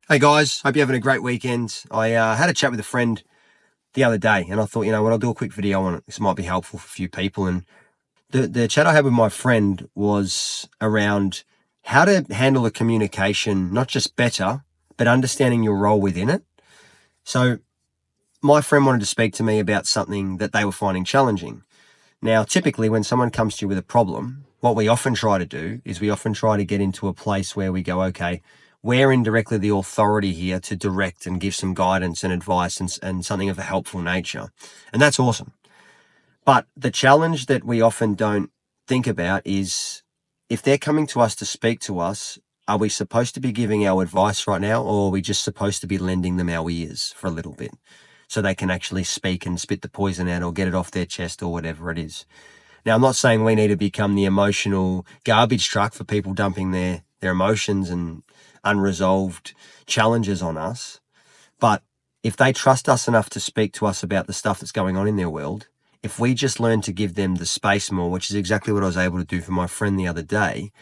Hey guys, hope you're having a great weekend. I had a chat with a friend the other day and I thought, what, I'll do a quick video on it. This might be helpful for a few people. And the chat I had with my friend was around how to handle the communication, not just better, but understanding your role within it. So my friend wanted to speak to me about something that they were finding challenging. Now, typically when someone comes to you with a problem, what we often try to do is we often try to get into a place where we go, okay, we're indirectly the authority here to direct and give some guidance and advice and something of a helpful nature. And that's awesome. But the challenge that we often don't think about is if they're coming to us to speak to us, are we supposed to be giving our advice right now, or are we just supposed to be lending them our ears for a little bit so they can actually speak and spit the poison out or get it off their chest or whatever it is? Now, I'm not saying we need to become the emotional garbage truck for people dumping their emotions and unresolved challenges on us. But if they trust us enough to speak to us about the stuff that's going on in their world, if we just learn to give them the space more, which is exactly what I was able to do for my friend the other day,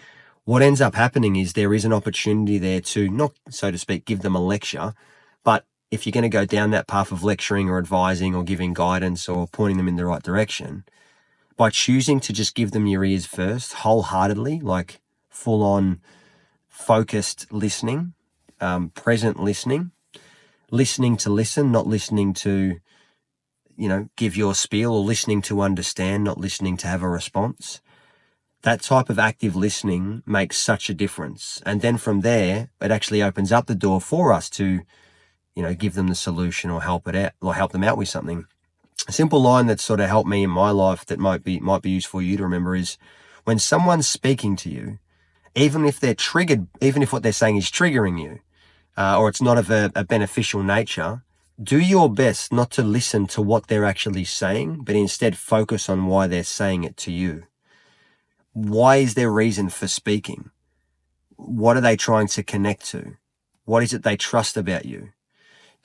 what ends up happening is there is an opportunity there to not, so to speak, give them a lecture. But if you're going to go down that path of lecturing or advising or giving guidance or pointing them in the right direction, by choosing to just give them your ears first, wholeheartedly, like full on focused listening, present listening to listen, not listening to, give your spiel, or listening to understand, not listening to have a response. That type of active listening makes such a difference. And then from there, it actually opens up the door for us to, give them the solution or help it out or help them out with something. A simple line that sort of helped me in my life that might be useful for you to remember is when someone's speaking to you, even if they're triggered, even if what they're saying is triggering you, or it's not of a beneficial nature, do your best not to listen to what they're actually saying, but instead focus on why they're saying it to you. Why is their reason for speaking? What are they trying to connect to? What is it they trust about you?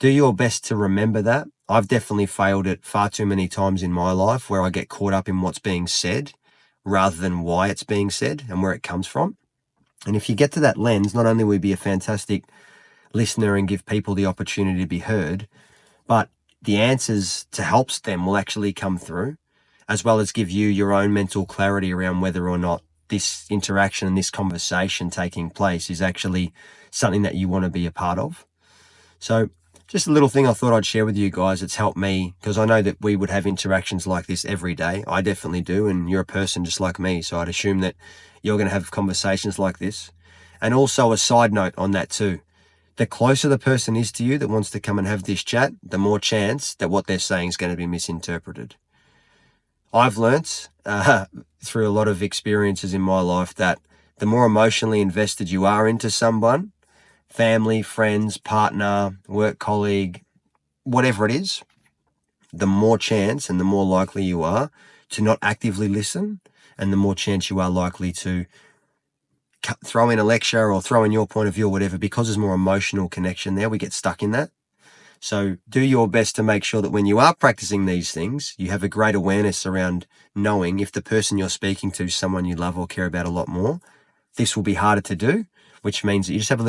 Do your best to remember that. I've definitely failed it far too many times in my life where I get caught up in what's being said rather than why it's being said and where it comes from. And if you get to that lens, not only will you be a fantastic listener and give people the opportunity to be heard, but the answers to help them will actually come through, as well as give you your own mental clarity around whether or not this interaction and this conversation taking place is actually something that you want to be a part of. So just a little thing I thought I'd share with you guys. It's helped me because I know that we would have interactions like this every day. I definitely do. And you're a person just like me. So I'd assume that you're going to have conversations like this. And also a side note on that too. The closer the person is to you that wants to come and have this chat, the more chance that what they're saying is going to be misinterpreted. I've learnt through a lot of experiences in my life that the more emotionally invested you are into someone, family, friends, partner, work colleague, whatever it is, the more chance and the more likely you are to not actively listen, and the more chance you are likely to throw in a lecture or throw in your point of view or whatever, because there's more emotional connection there. We get stuck in that. So do your best to make sure that when you are practicing these things, you have a great awareness around knowing if the person you're speaking to is someone you love or care about a lot more. This will be harder to do, which means that you just have to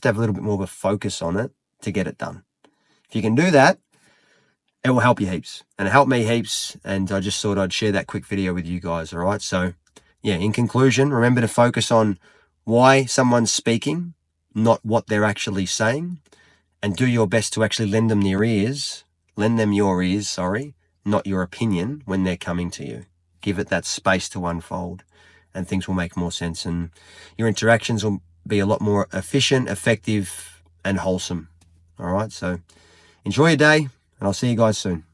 have a little bit more of a focus on it to get it done. If you can do that, it will help you heaps, and it helped me heaps. And I just thought I'd share that quick video with you guys. All right. So yeah, in conclusion, remember to focus on why someone's speaking, not what they're actually saying, and do your best to actually lend them your ears, not your opinion when they're coming to you. Give it that space to unfold and things will make more sense, and your interactions will be a lot more efficient, effective, and wholesome. All right. So enjoy your day, and I'll see you guys soon.